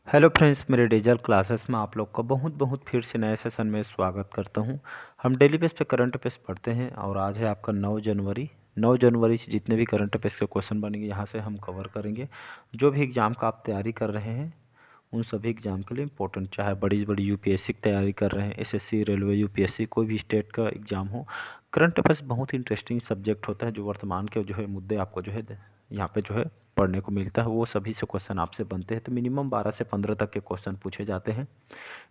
Hello friends, मेरे digital classes में आप लोग का बहुत बहुत फिर से नए सेशन में स्वागत करता हूं। हम डेली बेस पे करंट अफेयर्स पढ़ते हैं और आज है आपका 9 जनवरी। 9 जनवरी से जितने भी करंट अफेयर्स के क्वेश्चन बनेंगे यहाँ से हम कवर करेंगे। जो भी एग्ज़ाम का आप तैयारी कर रहे हैं उन सभी एग्ज़ाम के लिए इम्पोर्टेंट, चाहे बड़ी बड़ी यूपीएससी की तैयारी कर रहे हैं, एसएससी, रेलवे, यूपीएससी, कोई भी स्टेट का एग्ज़ाम हो। करंट अफेयर्स बहुत ही इंटरेस्टिंग सब्जेक्ट होता है जो वर्तमान के जो है मुद्दे आपको जो है यहाँ पे जो है पढ़ने को मिलता है, वो सभी से क्वेश्चन आपसे बनते हैं। तो मिनिमम 12 से 15 तक के क्वेश्चन पूछे जाते हैं।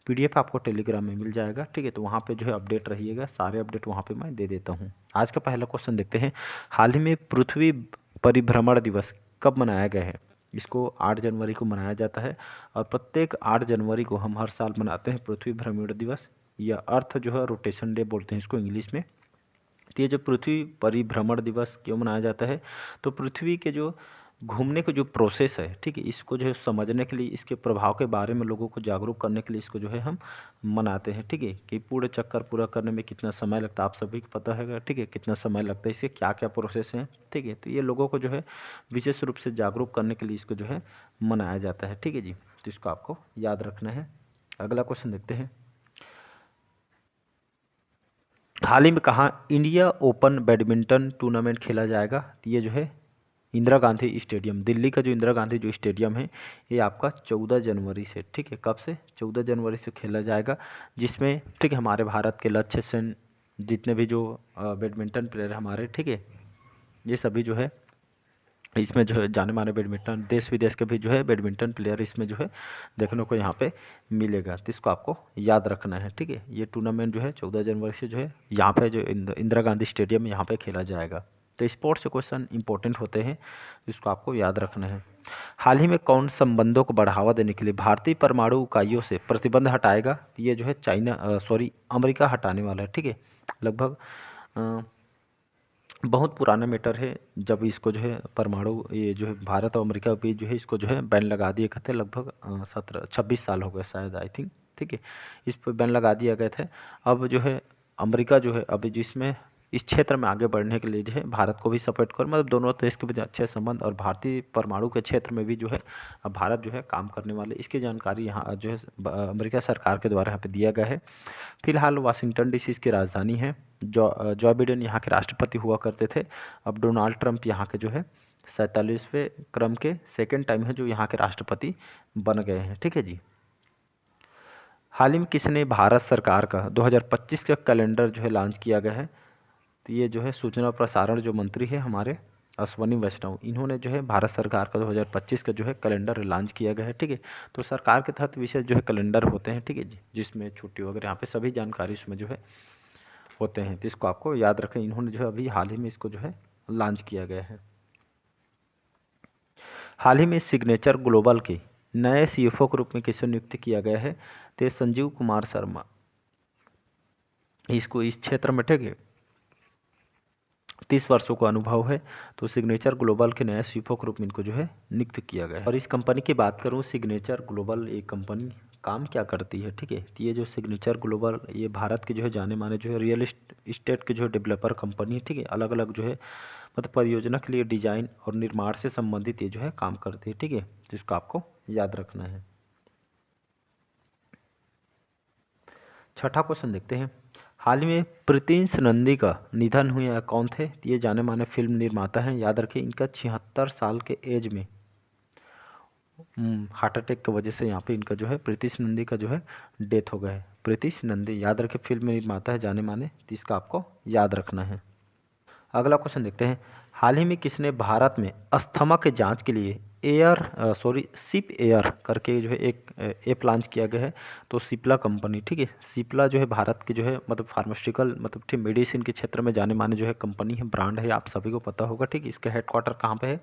पीडीएफ आपको टेलीग्राम में मिल जाएगा, ठीक है। तो वहाँ पे जो है अपडेट रहिएगा, सारे अपडेट वहाँ पे मैं दे देता हूँ। आज का पहला क्वेश्चन देखते हैं। हाल ही में पृथ्वी परिभ्रमण दिवस कब मनाया गया है? इसको 8 जनवरी को मनाया जाता है और प्रत्येक 8 जनवरी को हम हर साल मनाते हैं पृथ्वी भ्रमण दिवस, या अर्थ जो है रोटेशन डे बोलते हैं इसको इंग्लिश में। तो ये जो पृथ्वी परिभ्रमण दिवस क्यों मनाया जाता है, तो पृथ्वी के जो घूमने का जो प्रोसेस है, ठीक है, इसको जो है समझने के लिए, इसके प्रभाव के बारे में लोगों को जागरूक करने के लिए इसको जो है हम मनाते हैं, ठीक है। कि पूरे चक्कर पूरा करने में कितना समय लगता है आप सभी को पता है, ठीक है, कितना समय लगता है, इसके क्या क्या प्रोसेस हैं, ठीक है। तो ये लोगों को जो है विशेष रूप से जागरूक करने के लिए इसको जो है मनाया जाता है, ठीक है जी। तो इसको आपको याद रखना है। अगला क्वेश्चन देखते हैं। हाल ही में कहाँ इंडिया ओपन बैडमिंटन टूर्नामेंट खेला जाएगा? तो ये जो है इंदिरा गांधी स्टेडियम, दिल्ली का जो इंदिरा गांधी जो स्टेडियम है, ये आपका 14 जनवरी से, ठीक है, कब से? 14 जनवरी से खेला जाएगा। जिसमें, ठीक है, हमारे भारत के लक्ष्य सेन, जितने भी जो बैडमिंटन प्लेयर हमारे, ठीक है, ये सभी जो है इसमें जो है जाने माने बैडमिंटन, देश विदेश के भी जो है बैडमिंटन प्लेयर इसमें जो है देखने को यहाँ पे मिलेगा। तो इसको आपको याद रखना है, ठीक है। ये टूर्नामेंट जो है 14 जनवरी से जो है यहाँ पे जो इंदिरा गांधी स्टेडियम में यहाँ पे खेला जाएगा। तो स्पोर्ट्स से क्वेश्चन इंपॉर्टेंट होते हैं, इसको आपको याद रखना है। हाल ही में कौन संबंधों को बढ़ावा देने के लिए भारतीय परमाणु इकाइयों से प्रतिबंध हटाएगा? तो ये जो है अमेरिका हटाने वाला है, ठीक है। लगभग बहुत पुराना मैटर है, जब इसको जो है परमाणु, ये जो है भारत और अमेरिका के बीच जो है इसको जो है बैन लगा दिए गए थे। लगभग 17-26 साल हो गए शायद, आई थिंक, ठीक है। इस पर बैन लगा दिया गए थे। अब जो है अमेरिका जो है अभी जिसमें इस क्षेत्र में आगे बढ़ने के लिए जो है भारत को भी सपोर्ट कर, मतलब दोनों देश के बीच अच्छे संबंध, और भारतीय परमाणु के क्षेत्र में भी जो है अब भारत जो है काम करने वाले, इसकी जानकारी यहाँ जो है अमेरिका सरकार के द्वारा यहाँ पे दिया गया है। फिलहाल वाशिंगटन डीसी इसकी राजधानी है। जॉ बिडेन यहाँ के राष्ट्रपति हुआ करते थे। अब डोनाल्ड ट्रंप यहाँ के जो है 47वें क्रम के सेकेंड टाइम है जो यहाँ के राष्ट्रपति बन गए हैं, ठीक है जी। हाल ही में किसने भारत सरकार का 2025 का कैलेंडर जो है लॉन्च किया गया है? तो ये जो है सूचना और प्रसारण जो मंत्री है हमारे अश्वनी वैष्णव, इन्होंने जो है भारत सरकार का 2025 का जो है कैलेंडर लॉन्च किया गया है, ठीक है। तो सरकार के तहत विशेष जो है कैलेंडर होते हैं, ठीक है जी, जिसमें छुट्टी वगैरह यहाँ पे सभी जानकारी उसमें जो है होते हैं। तो इसको आपको याद रखें, इन्होंने जो है अभी हाल ही में इसको जो है लॉन्च किया गया है। हाल ही में सिग्नेचर ग्लोबल के नए सीएफओ के रूप में किसे नियुक्त किया गया है? तो संजीव कुमार शर्मा, इसको इस क्षेत्र में, ठीक है, 30 वर्षों का अनुभव है। तो सिग्नेचर ग्लोबल के नए सीईओ के रूप में इनको जो है नियुक्त किया गया है। और इस कंपनी की बात करूँ, सिग्नेचर ग्लोबल एक कंपनी काम क्या करती है, ठीक है। तो ये जो सिग्नेचर ग्लोबल, ये भारत के जो है जाने माने जो है रियल इस्टेट के जो है डेवलपर कंपनी है, ठीक है। अलग अलग जो है मतलब परियोजना के लिए डिजाइन और निर्माण से संबंधित ये जो है काम करती है, ठीक है। तो इसको आपको याद रखना है। छठा क्वेश्चन देखते हैं। हाल ही में प्रीतिश नंदी का निधन हुआ, कौन थे? ये जाने माने फिल्म निर्माता हैं। याद रखें, इनका 76 साल के एज में हार्ट अटैक की वजह से यहाँ पे इनका जो है प्रीतिश नंदी का जो है डेथ हो गया है। प्रीतिश नंदी, याद रखें, फिल्म निर्माता है जाने माने, तो इसका आपको याद रखना है। अगला क्वेश्चन देखते हैं। हाल ही में किसने भारत में अस्थमा के जांच के लिए सिप एयर करके जो है एक ऐप लॉन्च किया गया है? तो सिप्ला कंपनी, ठीक है, सिप्ला जो है भारत के जो है मतलब फार्मास्यूटिकल, मतलब ठीक मेडिसिन के क्षेत्र में जाने माने जो है कंपनी है, ब्रांड है, आप सभी को पता होगा, ठीक है। इसका हेडक्वार्टर कहाँ पे है?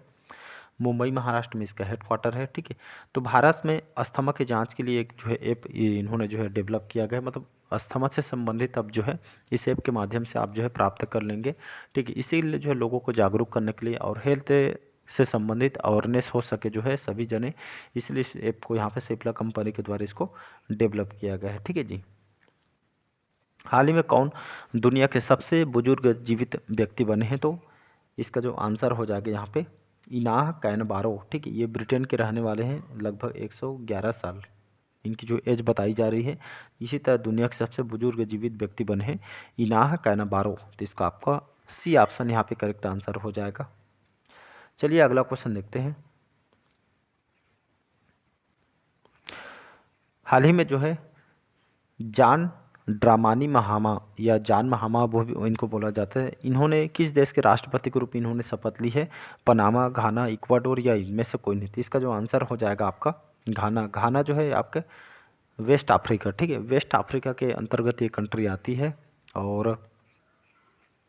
मुंबई महाराष्ट्र में इसका हेडक्वार्टर है, ठीक है। तो भारत में अस्थमा के जांच के लिए एक जो है ऐप इन्होंने जो है डेवलप किया गया है, मतलब अस्थमा से संबंधित अब जो है इस ऐप के माध्यम से आप जो है प्राप्त कर लेंगे, ठीक है। इसीलिए जो है लोगों को जागरूक करने के लिए और हेल्थ से संबंधित अवेयरनेस हो सके जो है सभी जने, इसलिए इस ऐप को यहाँ पे सिप्ला कंपनी के द्वारा इसको डेवलप किया गया है, ठीक है जी। हाल ही में कौन दुनिया के सबसे बुजुर्ग जीवित व्यक्ति बने हैं? तो इसका जो आंसर हो जाएगा यहाँ पे इनाह कैनबारो, ठीक है, ये ब्रिटेन के रहने वाले हैं, लगभग 111 साल इनकी जो एज बताई जा रही है। इसी तरह दुनिया के सबसे बुजुर्ग जीवित व्यक्ति बने हैं इनाह कैनबारो। तो इसका आपका सी ऑप्शन यहाँ पे करेक्ट आंसर हो जाएगा। चलिए अगला क्वेश्चन देखते हैं। हाल ही में जो है जॉन ड्रामानी महामा या जॉन महामा वो भी इनको बोला जाता है, इन्होंने किस देश के राष्ट्रपति के रूप में इन्होंने शपथ ली है? पनामा, घाना, इक्वाडोर या इनमें से कोई नहीं। तो इसका जो आंसर हो जाएगा आपका घाना। घाना जो है आपके वेस्ट अफ्रीका, ठीक है, वेस्ट अफ्रीका के अंतर्गत ये कंट्री आती है। और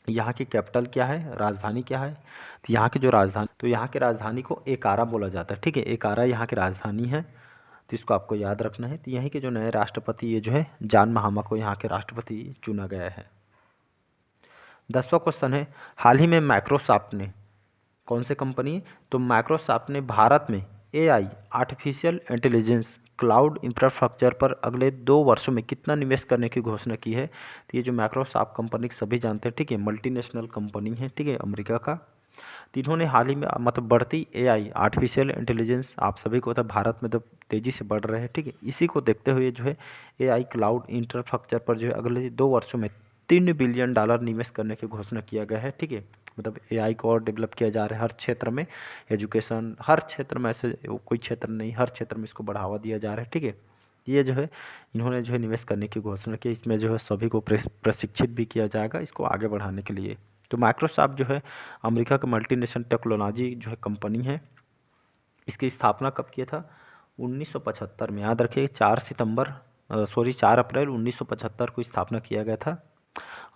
यहाँ की कैपिटल क्या है, राजधानी क्या है? तो यहाँ की जो राजधानी, तो यहाँ की राजधानी को एकारा बोला जाता है, ठीक है, एकारा यहाँ की राजधानी है। तो इसको आपको याद रखना है। तो यहीं के जो नए राष्ट्रपति ये जो है जॉन महामा को यहाँ के राष्ट्रपति चुना गया है। 10वां क्वेश्चन है, हाल ही में माइक्रोसॉफ्ट ने, कौन से कंपनी? तो माइक्रोसॉफ्ट ने भारत में AI, artificial intelligence, cloud infrastructure पर अगले 2 वर्षों में कितना निवेश करने की घोषणा की है? तो ये जो माइक्रोसॉफ्ट कंपनी सभी जानते हैं, ठीक है, मल्टीनेशनल कंपनी है, ठीक है, अमेरिका का। तो इन्होंने हाल ही में मतलब बढ़ती एआई, आर्टिफिशियल इंटेलिजेंस, आप सभी को पता है भारत में तो तेज़ी से बढ़ रहे हैं, ठीक है, इसी को देखते हुए जो है एआई क्लाउड इंफ्रास्ट्रक्चर पर जो है अगले 2 वर्षों में $3 बिलियन निवेश करने की घोषणा किया गया है, ठीक है। मतलब एआई को और डेवलप किया जा रहा है हर क्षेत्र में, एजुकेशन, हर क्षेत्र में, ऐसे कोई क्षेत्र नहीं, हर क्षेत्र में इसको बढ़ावा दिया जा रहा है, ठीक है। ये जो है इन्होंने जो है निवेश करने की घोषणा की, इसमें जो है सभी को प्रशिक्षित भी किया जाएगा इसको आगे बढ़ाने के लिए। तो माइक्रोसॉफ्ट जो है अमेरिका का मल्टीनेशनल टेक्नोलॉजी जो है कंपनी है। इसकी स्थापना कब किया था? 1975 में, याद रखिए 4 अप्रैल 1975 को स्थापना किया गया था।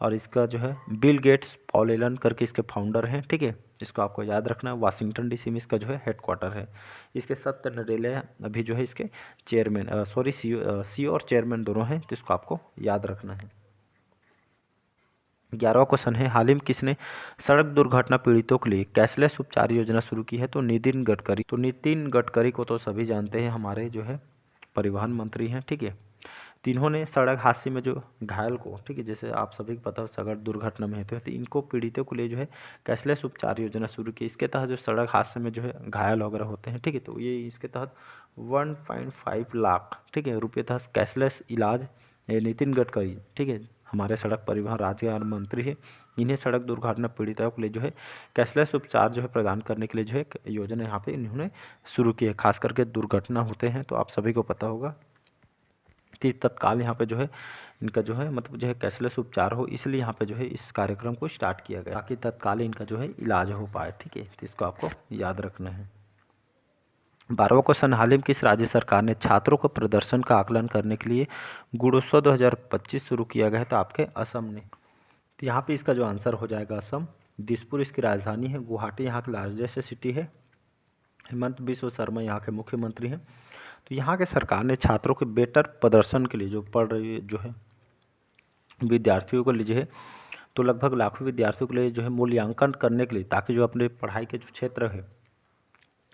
और इसका जो है बिल गेट्स, पॉल एलन करके इसके फाउंडर हैं, ठीक है, इसको आपको याद रखना है। वाशिंगटन डीसी में इसका जो है हेडक्वार्टर है। इसके सत्य नडेला अभी जो है इसके चेयरमैन, सीईओ और चेयरमैन दोनों हैं, तो इसको आपको याद रखना है। 11वां क्वेश्चन है, हाल ही में किसने सड़क दुर्घटना पीड़ितों के लिए कैशलेस उपचार योजना शुरू की है? तो नितिन गडकरी। तो नितिन गडकरी को तो सभी जानते हैं, हमारे जो है परिवहन मंत्री हैं, ठीक है। तो इन्होंने सड़क हादसे में जो घायल को, ठीक है, जैसे आप सभी को पता हो सड़क दुर्घटना में होते हैं, तो इनको पीड़ितों के लिए जो है कैशलेस उपचार योजना शुरू की। इसके तहत जो सड़क हादसे में जो है घायल वगैरह होते हैं, ठीक है, तो ये इसके तहत 1.5 लाख, ठीक है, रुपये तहत कैशलेस इलाज, नितिन गडकरी, ठीक है, हमारे सड़क परिवहन राज्य मंत्री है, इन्हें सड़क दुर्घटना पीड़ितों के लिए जो है कैशलेस उपचार जो है प्रदान करने के लिए जो है योजना यहाँ पे इन्होंने शुरू की है। खास करके दुर्घटना होते हैं तो आप सभी को पता होगा कि तत्काल यहाँ पे जो है इनका जो है मतलब जो है कैशलेस उपचार हो, इसलिए यहाँ पे जो है इस कार्यक्रम को स्टार्ट किया गया ताकि तत्काल इनका जो है इलाज हो पाए, ठीक है। तो इसको आपको याद रखना है। 12वां क्वेश्चन, हाल ही में किस राज्य सरकार ने छात्रों को प्रदर्शन का आकलन करने के लिए गुणोत्सव 2025 शुरू किया गया है? तो आपके असम ने। तो यहाँ पे इसका जो आंसर हो जाएगा असम। दिसपुर इसकी राजधानी है, गुवाहाटी यहाँ की लार्जेस्ट सिटी है, हेमंत बिश्व शर्मा यहाँ के मुख्यमंत्री हैं। तो यहाँ के सरकार ने छात्रों के बेटर प्रदर्शन के लिए जो पढ़ रही जो है विद्यार्थियों को लीजिए, तो लगभग लाखों विद्यार्थियों के लिए जो है मूल्यांकन करने के लिए, ताकि जो अपने पढ़ाई के जो क्षेत्र है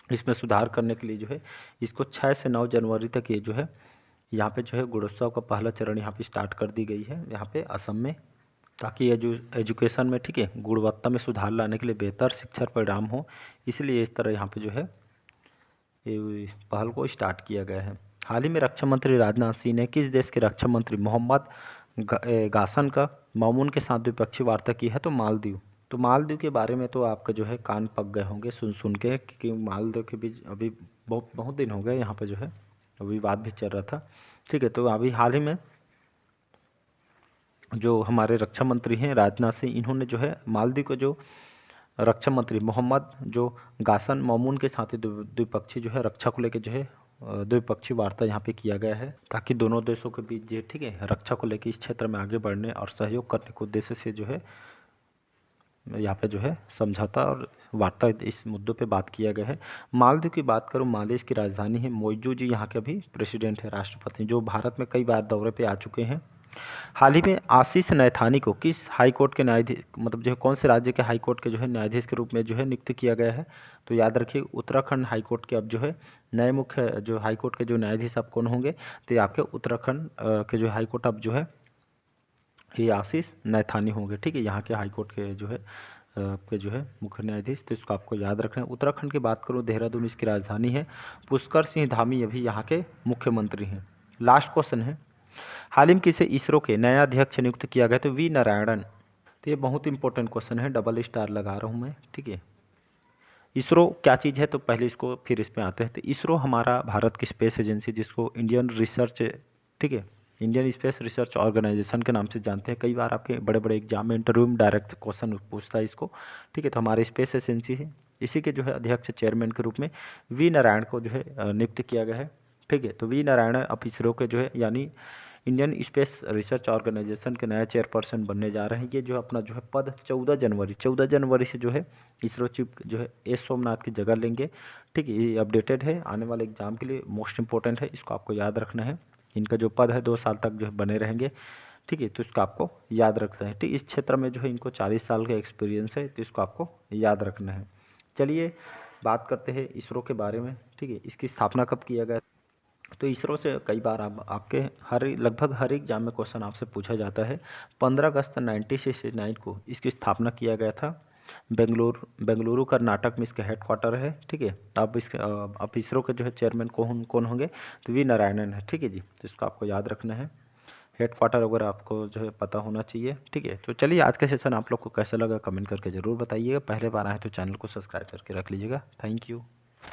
इसमें सुधार करने के लिए जो है इसको 6 से 9 जनवरी तक ये जो है यहाँ पे जो है गुणोत्सव का पहला चरण यहाँ पे स्टार्ट कर दी गई है यहाँ पे असम में, ताकि एजुकेशन में, ठीक है, गुणवत्ता में सुधार लाने के लिए बेहतर शिक्षा परिणाम हो, इसलिए इस तरह यहाँ पे जो है ये पहल को स्टार्ट किया गया है। हाल ही में रक्षा मंत्री राजनाथ सिंह ने किस देश के रक्षा मंत्री मोहम्मद गासन का मामून के साथ द्विपक्षीय वार्ता की है? तो मालदीव। तो मालदीव के बारे में तो आपका जो है कान पक गए होंगे सुन सुन के, क्योंकि मालदीव के बीच अभी बहुत बहुत दिन हो गए यहाँ पे जो है विवाद भी चल रहा था, ठीक है। तो अभी हाल ही में जो हमारे रक्षा मंत्री हैं राजनाथ सिंह, इन्होंने जो है मालदीव को जो रक्षा मंत्री मोहम्मद जो गासन मामून के साथ ही द्विपक्षीय जो है रक्षा को लेकर जो है द्विपक्षीय वार्ता यहाँ पे किया गया है, ताकि दोनों देशों के बीच जो, ठीक है, रक्षा को लेकर इस क्षेत्र में आगे बढ़ने और सहयोग करने के उद्देश्य से जो है यहाँ पे जो है समझौता और वार्ता इस मुद्दों पे बात किया गया है। मालदीव की बात करूँ, मालदीव की राजधानी है मोइजू जी, यहाँ के अभी प्रेसिडेंट है, राष्ट्रपति, जो भारत में कई बार दौरे पे आ चुके हैं। हाल ही में आशीष नैथानी को किस हाई कोर्ट के न्यायाधीश, मतलब जो है कौन से राज्य के हाई कोर्ट के जो है न्यायाधीश के रूप में जो है नियुक्त किया गया है? तो याद रखिए उत्तराखंड हाई कोर्ट के अब जो है नए मुख्य जो हाई कोर्ट के जो न्यायाधीश अब कौन होंगे? तो ये आपके उत्तराखंड के जो हाई कोर्ट अब जो है ये आशीष नैथानी होंगे, ठीक है, यहाँ के हाई कोर्ट के जो है आपके जो है मुख्य न्यायाधीश, तो इसको आपको याद रखना है। उत्तराखंड की बात करूँ, देहरादून इसकी राजधानी है। पुष्कर सिंह धामी अभी यहाँ के मुख्यमंत्री हैं। लास्ट क्वेश्चन है, हाल ही में किसे इसरो के नया अध्यक्ष नियुक्त किया गया? तो वी नारायणन। तो ये बहुत इंपॉर्टेंट क्वेश्चन है, डबल स्टार लगा रहा हूँ मैं, ठीक है। इसरो क्या चीज़ है, तो पहले इसको फिर इस पे आते हैं। तो इसरो हमारा भारत की स्पेस एजेंसी, जिसको इंडियन रिसर्च, ठीक है, इंडियन स्पेस रिसर्च ऑर्गेनाइजेशन के नाम से जानते हैं। कई बार आपके बड़े बड़े एग्जाम में इंटरव्यू में डायरेक्ट क्वेश्चन पूछता है इसको, ठीक है। तो हमारी स्पेस एजेंसी है, इसी के जो है अध्यक्ष चेयरमैन के रूप में वी नारायण को जो है नियुक्त किया गया है, ठीक है। तो वी नारायण अब इसरो के जो है यानी इंडियन स्पेस रिसर्च ऑर्गेनाइजेशन के नया चेयरपर्सन बनने जा रहे हैं। ये जो अपना जो है पद 14 जनवरी से जो है इसरो चीफ जो है एस सोमनाथ की जगह लेंगे, ठीक है। ये अपडेटेड है, आने वाले एग्जाम के लिए मोस्ट इंपॉर्टेंट है, इसको आपको याद रखना है। इनका जो पद है 2 साल तक जो है बने रहेंगे, ठीक है। तो इसको आपको याद रखना है, ठीक। इस क्षेत्र में जो है इनको 40 साल का एक्सपीरियंस है, तो इसको आपको याद रखना है। चलिए बात करते हैं इसरो के बारे में, ठीक है। इसकी स्थापना कब किया गया? तो इसरो से कई बार आपके लगभग हर एग्जाम में क्वेश्चन आपसे पूछा जाता है। 15 अगस्त 1969 को इसकी स्थापना किया गया था। बेंगलुरु कर्नाटक में इसका हेडक्वार्टर है, ठीक है। अब इसरो के जो है चेयरमैन कौन कौन होंगे? तो वी नारायणन है, ठीक है जी। तो इसको आपको याद रखना है, हेडक्वार्टर वगैरह आपको जो है पता होना चाहिए, ठीक है। तो चलिए आज का सेशन आप लोग को कैसा लगा कमेंट करके ज़रूर बताइएगा। पहले बार आए तो चैनल को सब्सक्राइब करके रख लीजिएगा। Thank you.